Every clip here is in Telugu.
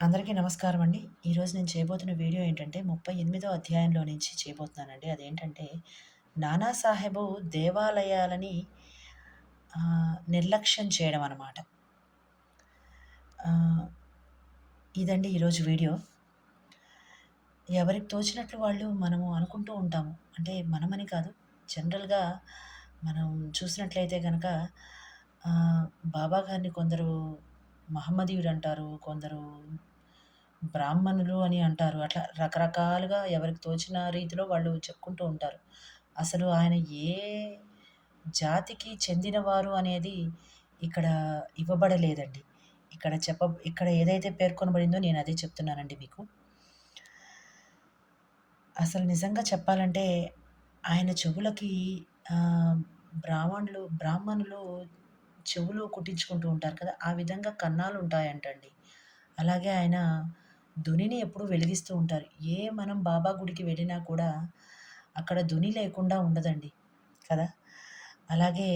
అందరికీ నమస్కారం అండి. ఈరోజు నేను చేయబోతున్న వీడియో ఏంటంటే 38వ అధ్యాయంలో నుంచి చేయబోతున్నానండి. అదేంటంటే నానాసాహెబు దేవాలయాలని నిర్లక్ష్యం చేయడం అనమాట. ఆహ్, ఇదండి ఈరోజు వీడియో. ఎవరికి తోచినట్లు వాళ్ళు మనము అనుకుంటూ ఉంటాము. అంటే మనమని కాదు, జనరల్‌గా మనం చూసినట్లయితే గనక ఆహ్, బాబా గారిని కొందరు మహమ్మదీయులంటారు, కొందరు బ్రాహ్మణులు అని అంటారు. అట్లా రకరకాలుగా ఎవరికి తోచిన రీతిలో వాళ్ళు చెప్పుకుంటూ ఉంటారు. అసలు ఆయన ఏ జాతికి చెందినవారు అనేది ఇక్కడ ఇవ్వబడలేదండి. ఇక్కడ ఏదైతే పేర్కొనబడిందో నేను అదే చెప్తున్నానండి మీకు. అసలు నిజంగా చెప్పాలంటే ఆయన చెవులకి ఆహ్, బ్రాహ్మణులు చెవులు కుట్టించుకుంటూ ఉంటారు కదా! ఆ విధంగా కన్నాలుంటాయంటండి. అలాగే ఆయన ధునిని ఎప్పుడూ వెలిగిస్తూ ఉంటారు. మనం బాబా గుడికి వెళ్ళినా కూడా అక్కడ ధుని లేకుండా ఉండదండి కదా! అలాగే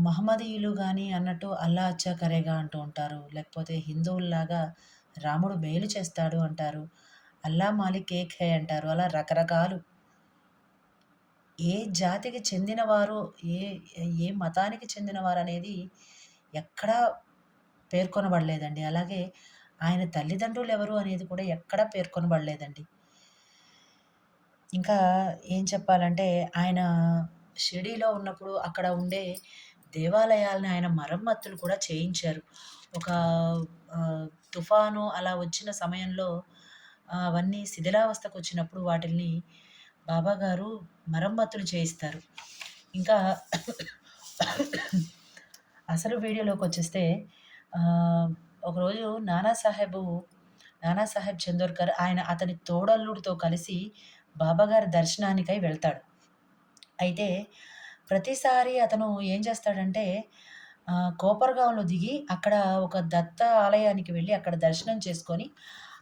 మహమ్మదీయులు గాని అన్నట్టు అల్లా అచ్చా కరేగా అంటూ ఉంటారు. లేకపోతే హిందువుల్లాగా రాముడు మేలు చేస్తాడు అంటారు. అల్లా మాలిక్ ఏక్ హై అంటారు. అలా రకరకాలు ఏ జాతికి చెందినవారో, ఏ ఏ మతానికి చెందినవారనేది ఎక్కడా పేర్కొనబడలేదండి. అలాగే ఆయన తల్లిదండ్రులెవరు అనేది కూడా ఎక్కడా పేర్కొనబడలేదండి. ఇంకా ఏం చెప్పాలంటే, ఆయన షిరిడీలో ఉన్నప్పుడు అక్కడ ఉండే దేవాలయాల్ని ఆయన మరమ్మతులు కూడా చేయించారు. ఒక తుఫాను అలా వచ్చిన సమయంలో అవన్నీ శిథిలావస్థకొచ్చినప్పుడు వాటిల్ని బాబాగారు మరమ్మతులు చేయిస్తారు. ఇంకా అసలు వీడియోలోకొచ్చేస్తే ఆహ్, ఒకరోజు నానాసాహెబ్ చందోర్కర్ అతని తోడల్లుడితో కలిసి బాబాగారి దర్శనానికై వెళ్తాడు. అయితే ప్రతిసారి అతను ఏం చేస్తాడంటే కోపర్‌గాంలో దిగి అక్కడ ఒక దత్త ఆలయానికి వెళ్ళి అక్కడ దర్శనం చేసుకొని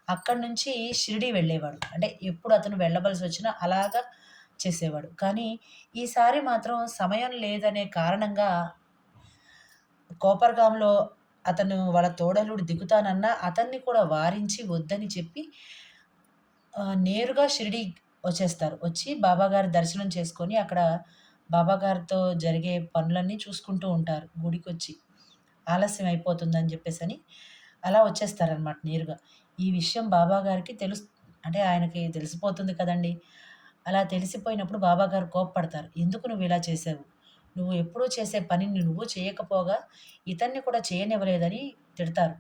అక్కడి నుంచి షిరిడీ వెళ్ళేవాడు. అంటే ఎప్పుడు అతను వెళ్ళవలసొచ్చినా అలాగా చేసేవాడు. కానీ ఈసారి మాత్రం సమయం లేదనే కారణంగా కోపర్‌గాంలో వాళ్ళ తోడలుడు దిగుతానన్నా అతన్ని కూడా వారించి వద్దని చెప్పి నేరుగా షిరిడీ వచ్చేస్తారు. వచ్చి బాబాగారి దర్శనం చేసుకొని అక్కడ బాబాగారితో జరిగే పనులన్నీ చూసుకుంటూ ఉంటారు గుడికొచ్చి. ఆలస్యం అయిపోతుందని జెప్పేసని అలా వచ్చేస్తారనమాట నేరుగా. ఈ విషయం బాబాగారికి అంటే ఆయనకి తెలిసిపోతుంది కదండీ! అలా తెలిసిపోయినప్పుడు బాబాగారు కోప్పడతారు. "ఎందుకు నువ్విలా చేశావు? నువ్వు ఎప్పుడూ చేసే పనిని నువ్వు చేయకపోగా ఇతన్ని కూడా చేయనివ్వలేదని" తిడతారు.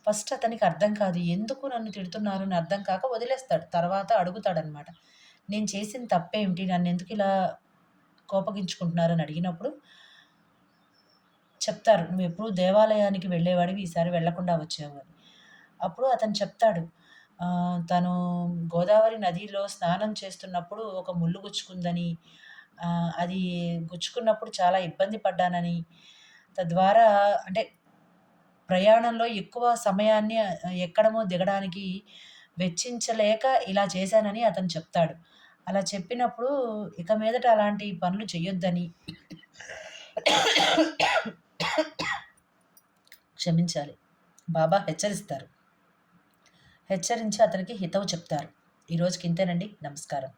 ఫస్ట్ అతనికి అర్థం కాదు. ఎందుకు నన్ను తిడుతున్నారు అని అర్థం కాక వదిలేస్తాడు. తర్వాత అడుగుతాడనమాట. నేను చేసిన తప్పేమిటి? నన్నెందుకిలా కోపగించుకుంటున్నారని అడిగినప్పుడు చెప్తారు. "నువ్వెప్పుడూ దేవాలయానికి వెళ్ళేవాడివి. ఈసారి వెళ్ళకుండా వచ్చావు" అని. అప్పుడు అతను చెప్తాడు. తను గోదావరి నదిలో స్నానం చేస్తున్నప్పుడు ఒక ముల్లు గుచ్చుకుందని, అది గుచ్చుకున్నప్పుడు చాలా ఇబ్బంది పడ్డానని, తద్వారా అంటే ప్రయాణంలో ఎక్కువ సమయాన్ని ఎక్కడము, దిగడానికి వెచ్చించలేక ఇలా చేశానని అతను చెప్తాడు. అలా చెప్పినప్పుడు ఇక మీదట అలాంటి పనులు చెయ్యొద్దని క్షమించాలి. బాబా హెచ్చరిస్తారు. హెచ్చరించి అతనికి హితవు చెప్తారు. ఈ రోజుకి ఇంతేనండి. నమస్కారం.